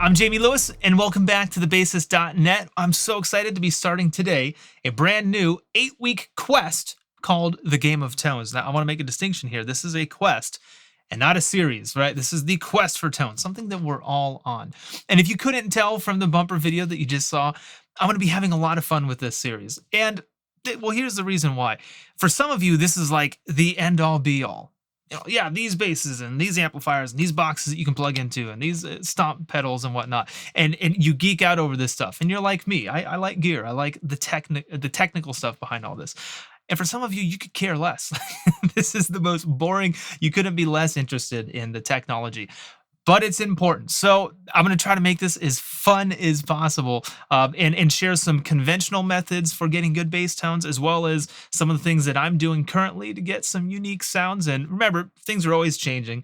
I'm Jamie Lewis, and welcome back to thebassist.net. I'm so excited to be starting today a brand new 8-week quest called The Game of Tones. Now, I want to make a distinction here. This is a quest and not a series, right? This is the quest for tones, something that we're all on. And if you couldn't tell from the bumper video that you just saw, I'm going to be having a lot of fun with this series. And, well, here's the reason why. For some of you, this is like the end-all, be-all. Yeah, these basses and these amplifiers and these boxes that you can plug into and these stomp pedals and whatnot. And you geek out over this stuff. And you're like me. I like gear. I like the technical stuff behind all this. And for some of you, you could care less. This is the most boring. You couldn't be less interested in the technology. But it's important. So I'm going to try to make this as fun as possible and share some conventional methods for getting good bass tones, as well as some of the things that I'm doing currently to get some unique sounds. And remember, things are always changing.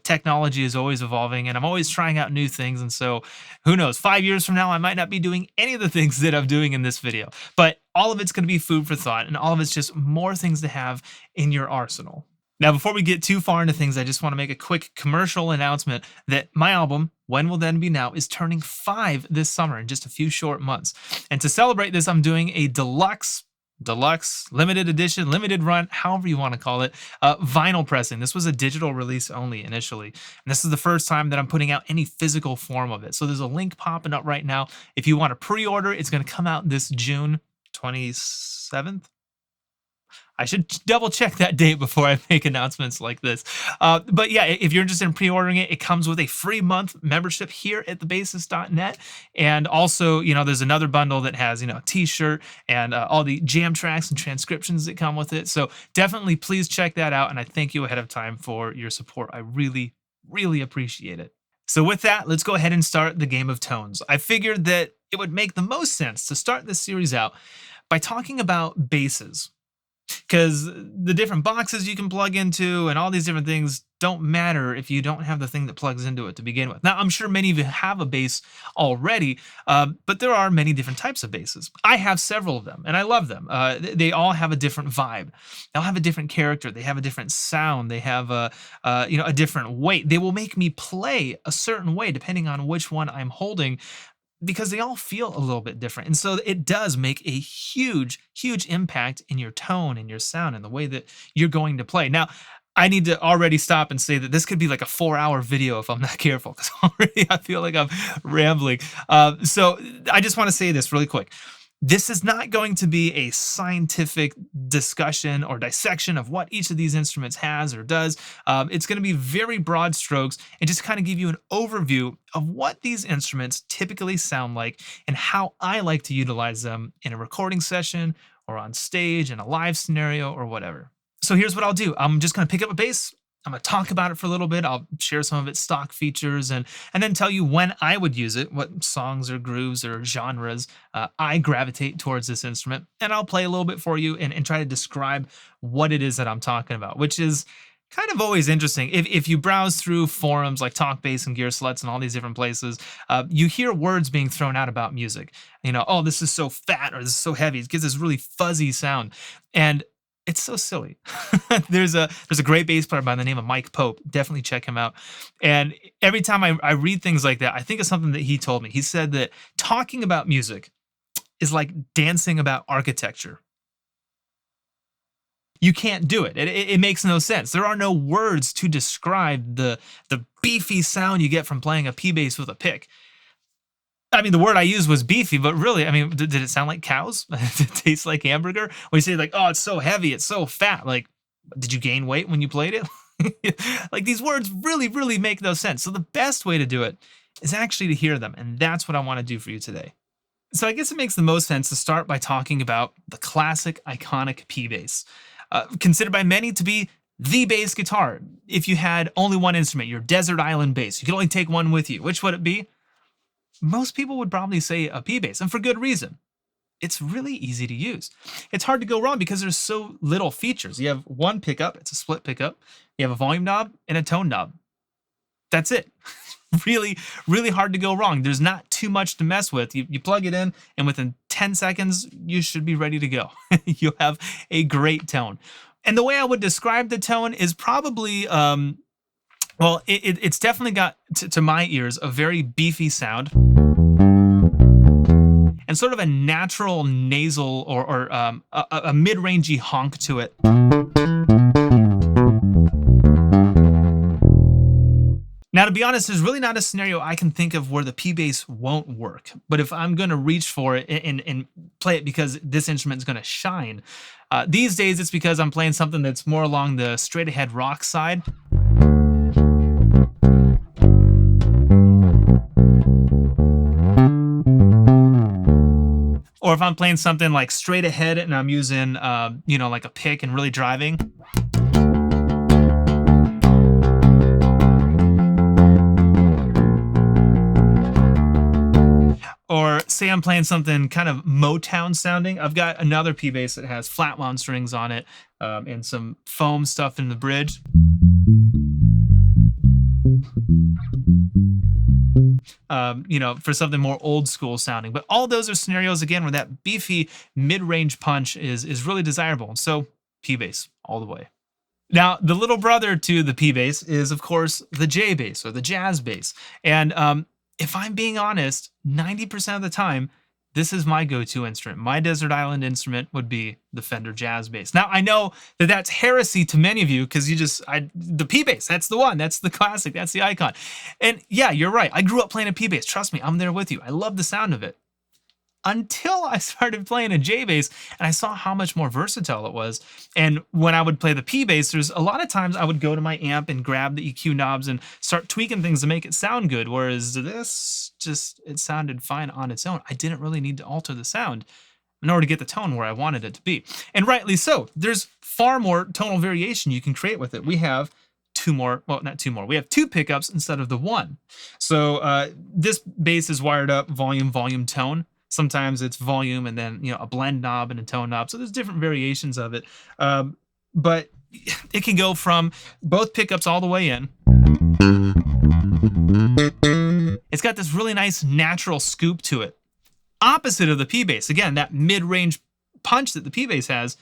Technology is always evolving, and I'm always trying out new things. And so who knows, 5 years from now, I might not be doing any of the things that I'm doing in this video. But all of it's going to be food for thought, and all of it's just more things to have in your arsenal. Now, before we get too far into things, I just want to make a quick commercial announcement that my album, When Will Then Be Now, is turning 5 this summer in just a few short months. And to celebrate this, I'm doing a deluxe, limited edition, limited run, however you want to call it, vinyl pressing. This was a digital release only initially. And this is the first time that I'm putting out any physical form of it. So there's a link popping up right now. If you want to pre-order, it's going to come out this June 27th. I should double check that date before I make announcements like this. But yeah, if you're interested in pre-ordering it, it comes with a free month membership here at thebassist.net. And also, there's another bundle that has, a t-shirt and all the jam tracks and transcriptions that come with it. So definitely please check that out. And I thank you ahead of time for your support. I really, really appreciate it. So with that, let's go ahead and start the game of tones. I figured that it would make the most sense to start this series out by talking about basses. Because the different boxes you can plug into and all these different things don't matter if you don't have the thing that plugs into it to begin with. Now, I'm sure many of you have a bass already, but there are many different types of basses. I have several of them, and I love them. They all have a different vibe. They all have a different character. They have a different sound. They have a different weight. They will make me play a certain way depending on which one I'm holding, because they all feel a little bit different. And so it does make a huge, huge impact in your tone and your sound and the way that you're going to play. Now, I need to already stop and say that this could be like a 4-hour video if I'm not careful, because already I feel like I'm rambling. So I just want to say this really quick. This is not going to be a scientific discussion or dissection of what each of these instruments has or does. It's going to be very broad strokes and just kind of give you an overview of what these instruments typically sound like and how I like to utilize them in a recording session or on stage in a live scenario or whatever. So here's what I'll do. I'm just going to pick up a bass. I'm going to talk about it for a little bit. I'll share some of its stock features and then tell you when I would use it, what songs or grooves or genres I gravitate towards this instrument. And I'll play a little bit for you and try to describe what it is that I'm talking about, which is kind of always interesting. If you browse through forums like Talk Bass and Gear Sluts and all these different places, you hear words being thrown out about music. Oh, this is so fat or this is so heavy. It gives this really fuzzy sound. And it's so silly. There's a great bass player by the name of Mike Pope. Definitely check him out. And every time I read things like that, I think of something that he told me. He said that talking about music is like dancing about architecture. You can't do it. It makes no sense. There are no words to describe the beefy sound you get from playing a P bass with a pick. I mean, the word I used was beefy, but really, did it sound like cows? Did it taste like hamburger? When you say like, oh, it's so heavy, it's so fat. Like, did you gain weight when you played it? Like, these words really, really make no sense. So the best way to do it is actually to hear them. And that's what I want to do for you today. So I guess it makes the most sense to start by talking about the classic, iconic P bass. Considered by many to be the bass guitar. If you had only one instrument, your desert island bass, you could only take one with you. Which would it be? Most people would probably say a P bass, and for good reason. It's really easy to use. It's hard to go wrong because there's so little features. You have one pickup, it's a split pickup. You have a volume knob and a tone knob. That's it. Really, really hard to go wrong. There's not too much to mess with. You plug it in, and within 10 seconds, you should be ready to go. You'll have a great tone. And the way I would describe the tone is probably Well, it's definitely got, to my ears, a very beefy sound and sort of a natural nasal or a mid-rangey honk to it. Now, to be honest, there's really not a scenario I can think of where the P bass won't work. But if I'm going to reach for it and play it because this instrument is going to shine, these days it's because I'm playing something that's more along the straight ahead rock side. Or if I'm playing something like straight ahead and I'm using, like a pick and really driving. Or say I'm playing something kind of Motown sounding. I've got another P bass that has flat wound strings on it and some foam stuff in the bridge. For something more old school sounding. But all those are scenarios, again, where that beefy mid-range punch is really desirable. So P bass all the way. Now, the little brother to the P bass is, of course, the J bass or the jazz bass. And if I'm being honest, 90% of the time, this is my go-to instrument. My desert island instrument would be the Fender Jazz Bass. Now, I know that that's heresy to many of you because the P bass, that's the one, that's the classic, that's the icon. And yeah, you're right. I grew up playing a P bass. Trust me, I'm there with you. I love the sound of it. Until I started playing a J bass and I saw how much more versatile it was. And when I would play the P bass, there's a lot of times I would go to my amp and grab the EQ knobs and start tweaking things to make it sound good. Whereas this it sounded fine on its own. I didn't really need to alter the sound in order to get the tone where I wanted it to be. And rightly so. There's far more tonal variation you can create with it. We have we have two pickups instead of the one. So this bass is wired up volume, tone. Sometimes it's volume and then, a blend knob and a tone knob. So there's different variations of it. But it can go from both pickups all the way in. It's got this really nice natural scoop to it. Opposite of the P bass. Again, that mid-range punch that the P bass has,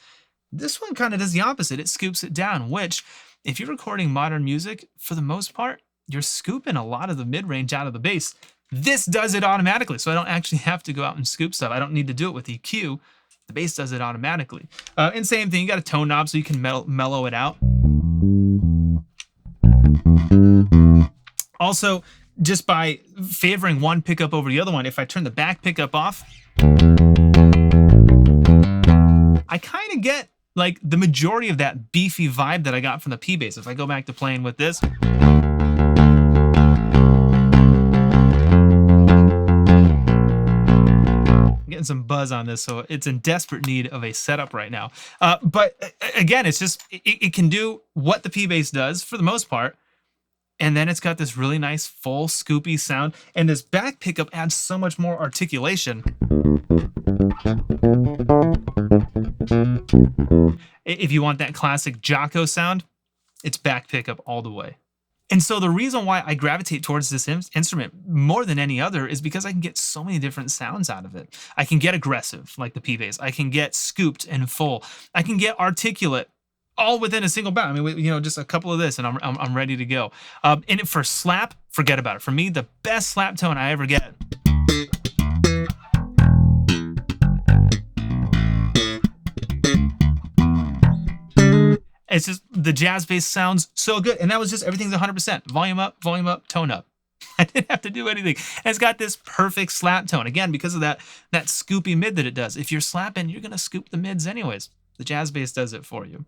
this one kind of does the opposite. It scoops it down, which if you're recording modern music, for the most part, you're scooping a lot of the mid-range out of the bass. This does it automatically, so I don't actually have to go out and scoop stuff. I don't need to do it with EQ. The bass does it automatically. And same thing, you got a tone knob so you can mellow it out. Also, just by favoring one pickup over the other one, if I turn the back pickup off, I kind of get like the majority of that beefy vibe that I got from the P bass. If I go back to playing with this, getting some buzz on this, so it's in desperate need of a setup right now. But again, it's just it can do what the P bass does for the most part, and then it's got this really nice full scoopy sound, and this back pickup adds so much more articulation. If you want that classic Jocko sound, it's back pickup all the way. And so the reason why I gravitate towards this instrument more than any other is because I can get so many different sounds out of it. I can get aggressive, like the P bass. I can get scooped and full. I can get articulate, all within a single bound. I mean, just a couple of this, and I'm ready to go. And for slap, forget about it. For me, the best slap tone I ever get. It's just the jazz bass sounds so good. And that was just everything's 100%. Volume up, tone up. I didn't have to do anything. And it's got this perfect slap tone. Again, because of that scoopy mid that it does. If you're slapping, you're going to scoop the mids anyways. The jazz bass does it for you.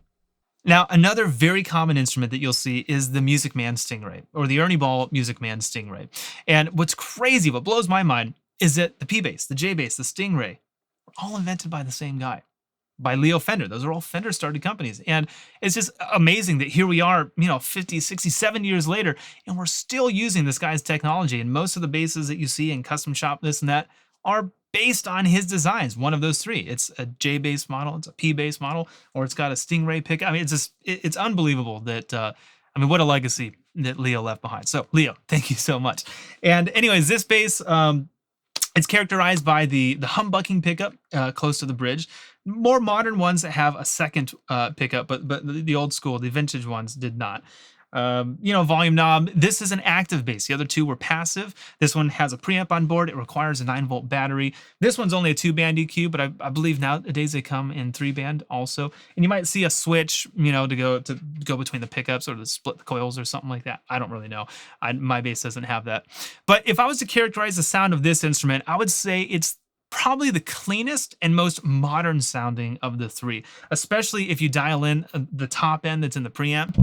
Now, another very common instrument that you'll see is the Music Man Stingray, or the Ernie Ball Music Man Stingray. And what's crazy, what blows my mind, is that the P bass, the J bass, the Stingray were all invented by the same guy, by Leo Fender. Those are all Fender started companies. And it's just amazing that here we are, 50, 60, 70 years later, and we're still using this guy's technology. And most of the basses that you see in custom shop, this and that, are based on his designs. One of those three. It's a J bass model, it's a P bass model, or it's got a Stingray pickup. I mean, it's unbelievable that, what a legacy that Leo left behind. So Leo, thank you so much. And anyways, this bass, it's characterized by the humbucking pickup close to the bridge. More modern ones that have a second pickup, but the old school, the vintage ones did not. volume knob. This is an active bass. The other two were passive. This one has a preamp on board. It requires a 9-volt battery. This one's only a 2-band EQ, but I believe nowadays they come in 3-band also. And you might see a switch, to go between the pickups or to split the coils or something like that. I don't really know. My bass doesn't have that. But if I was to characterize the sound of this instrument, I would say it's probably the cleanest and most modern sounding of the three, especially if you dial in the top end that's in the preamp.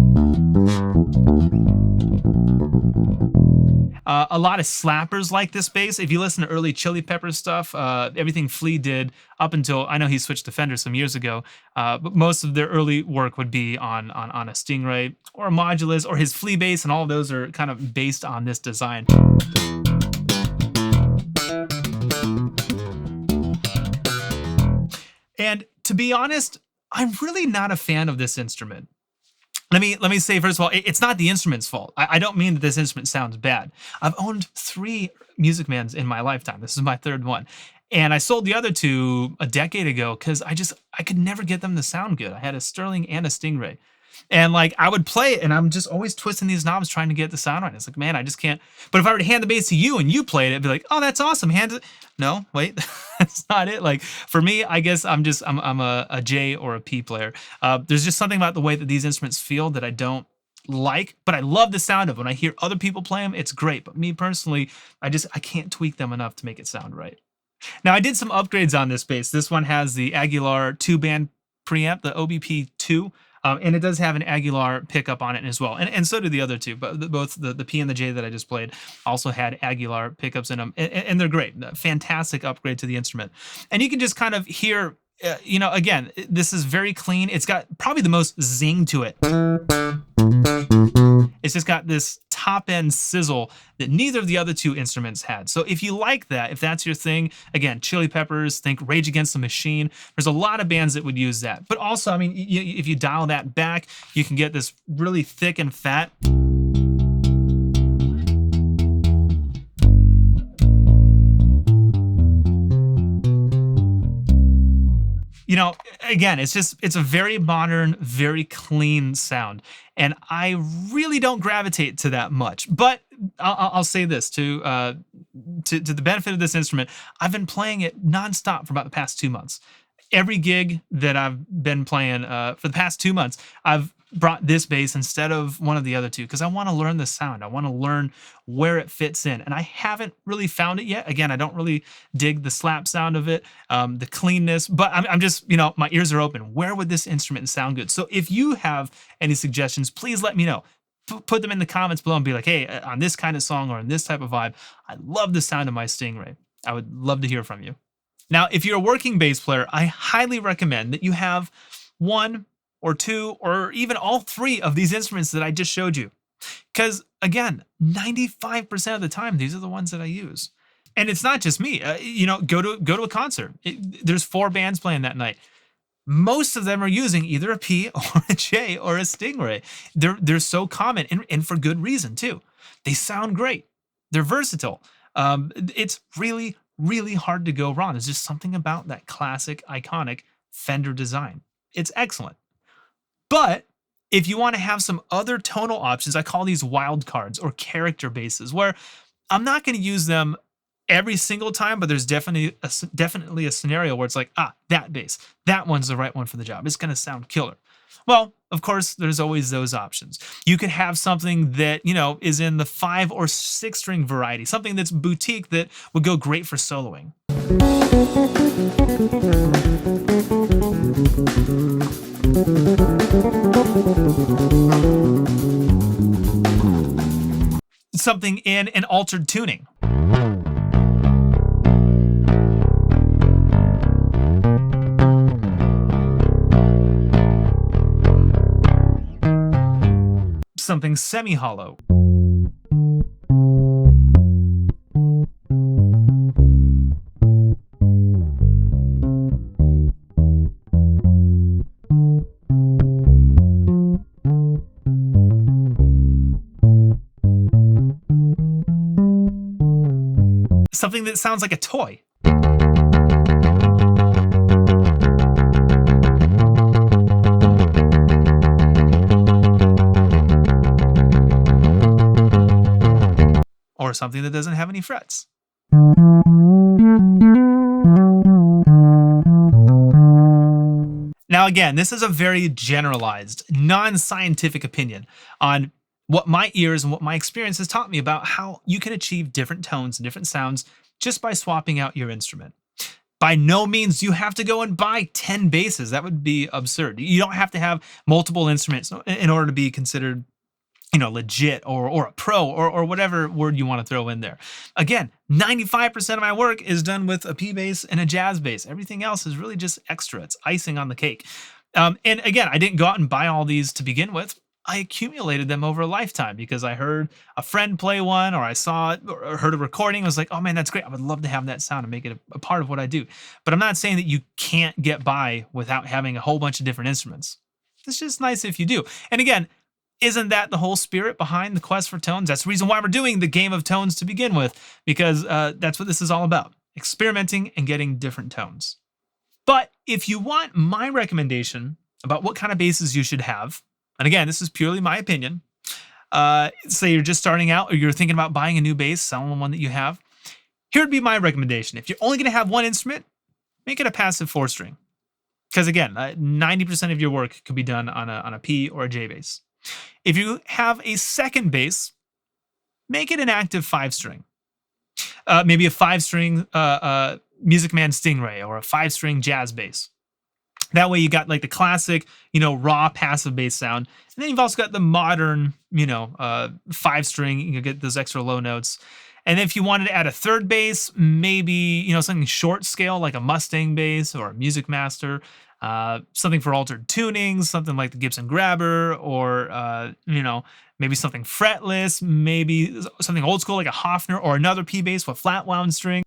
A lot of slappers like this bass. If you listen to early Chili Peppers stuff, everything Flea did up until, I know he switched to Fender some years ago, but most of their early work would be on a Stingray or a Modulus or his Flea bass, and all of those are kind of based on this design. And to be honest, I'm really not a fan of this instrument. Let me say, first of all, it's not the instrument's fault. I don't mean that this instrument sounds bad. I've owned 3 Music Mans in my lifetime. This is my 3rd one. And I sold the other 2 a decade ago because I could never get them to sound good. I had a Sterling and a Stingray. And I would play it and I'm just always twisting these knobs trying to get the sound right. It's like, man, I just can't. But if I were to hand the bass to you and you played it, it'd be like, oh, that's awesome. Hand it. No, wait, that's not it. For me, I guess I'm a J or a P player. There's just something about the way that these instruments feel that I don't like, but I love the sound of them. When I hear other people play them, it's great. But me personally, I can't tweak them enough to make it sound right. Now, I did some upgrades on this bass. This one has the Aguilar 2-band preamp, the OBP2. And it does have an Aguilar pickup on it as well. And so do the other 2, but both the P and the J that I just played also had Aguilar pickups in them. And they're great. Fantastic upgrade to the instrument. And you can just kind of hear, again, this is very clean. It's got probably the most zing to it. It's just got this top end sizzle that neither of the other 2 instruments had. So if you like that, if that's your thing, again, Chili Peppers, think Rage Against the Machine. There's a lot of bands that would use that. But also, if you dial that back, you can get this really thick and fat. Again, it's a very modern, very clean sound. And I really don't gravitate to that much. But I'll say this, to the benefit of this instrument, I've been playing it nonstop for about the past 2 months. Every gig that I've been playing for the past 2 months, I've brought this bass instead of one of the other 2 because I want to learn the sound. I want to learn where it fits in. And I haven't really found it yet. Again, I don't really dig the slap sound of it, the cleanness, but I'm just, my ears are open. Where would this instrument sound good? So if you have any suggestions, please let me know. Put them in the comments below and be like, hey, on this kind of song or on this type of vibe, I love the sound of my Stingray. I would love to hear from you. Now, if you're a working bass player, I highly recommend that you have 1 or 2 or even all 3 of these instruments that I just showed you. Because again, 95% of the time, these are the ones that I use. And it's not just me. Go to a concert. There's 4 bands playing that night. Most of them are using either a P or a J or a Stingray. They're so common and for good reason too. They sound great. They're versatile. It's really, really hard to go wrong. There's just something about that classic, iconic Fender design. It's excellent. But if you want to have some other tonal options, I call these wild cards or character basses, where I'm not going to use them every single time, but there's definitely a scenario where it's like, that bass, that one's the right one for the job. It's going to sound killer. Well, of course, there's always those options. You could have something that, is in the 5 or 6 string variety, something that's boutique that would go great for soloing. Something in an altered tuning. Something semi-hollow. Something that sounds like a toy. something that doesn't have any frets. Now, again, this is a very generalized, non-scientific opinion on what my ears and what my experience has taught me about how you can achieve different tones and different sounds just by swapping out your instrument. By no means do you have to go and buy 10 basses. That would be absurd. You don't have to have multiple instruments in order to be considered, legit or a pro or whatever word you want to throw in there. Again, 95% of my work is done with a P bass and a jazz bass. Everything else is really just extra. It's icing on the cake. And again, I didn't go out and buy all these to begin with. I accumulated them over a lifetime because I heard a friend play one, or I saw it or heard a recording. I was like, oh man, that's great. I would love to have that sound and make it a part of what I do. But I'm not saying that you can't get by without having a whole bunch of different instruments. It's just nice if you do. And again, isn't that the whole spirit behind the quest for tones? That's the reason why we're doing the game of tones to begin with, because that's what this is all about. Experimenting and getting different tones. But if you want my recommendation about what kind of basses you should have, and again, this is purely my opinion. Say you're just starting out or you're thinking about buying a new bass, selling one that you have. Here would be my recommendation. If you're only going to have one instrument, make it a passive 4-string. Because again, 90% of your work could be done on a P or a J bass. If you have a second bass, make it an active 5-string. Maybe a 5-string Music Man Stingray or a 5-string jazz bass. That way you got like the classic, raw passive bass sound. And then you've also got the modern, 5-string. You can get those extra low notes. And if you wanted to add a third bass, maybe, something short scale like a Mustang bass or a Music Master, something for altered tunings, something like the Gibson Grabber, or, maybe something fretless, maybe something old school like a Hofner or another P bass with flat wound string.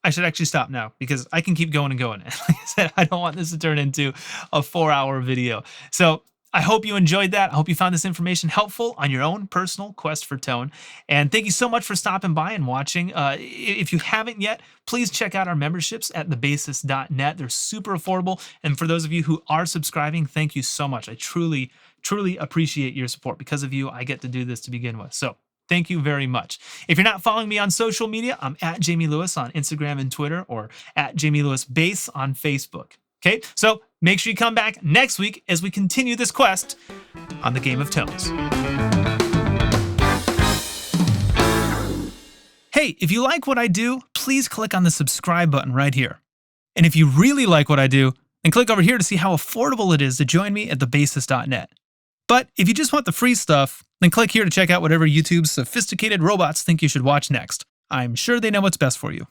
I should actually stop now because I can keep going and going. Like I said, I don't want this to turn into a 4-hour video. So I hope you enjoyed that. I hope you found this information helpful on your own personal quest for tone. And thank you so much for stopping by and watching. If you haven't yet, please check out our memberships at thebassist.net. They're super affordable. And for those of you who are subscribing, thank you so much. I truly, truly appreciate your support. Because of you, I get to do this to begin with. So thank you very much. If you're not following me on social media, I'm at Jamie Lewis on Instagram and Twitter, or at Jamie Lewis Bass on Facebook. Okay, so make sure you come back next week as we continue this quest on the Game of Tones. Hey, if you like what I do, please click on the subscribe button right here. And if you really like what I do, then click over here to see how affordable it is to join me at thebassist.net. But if you just want the free stuff, then click here to check out whatever YouTube's sophisticated robots think you should watch next. I'm sure they know what's best for you.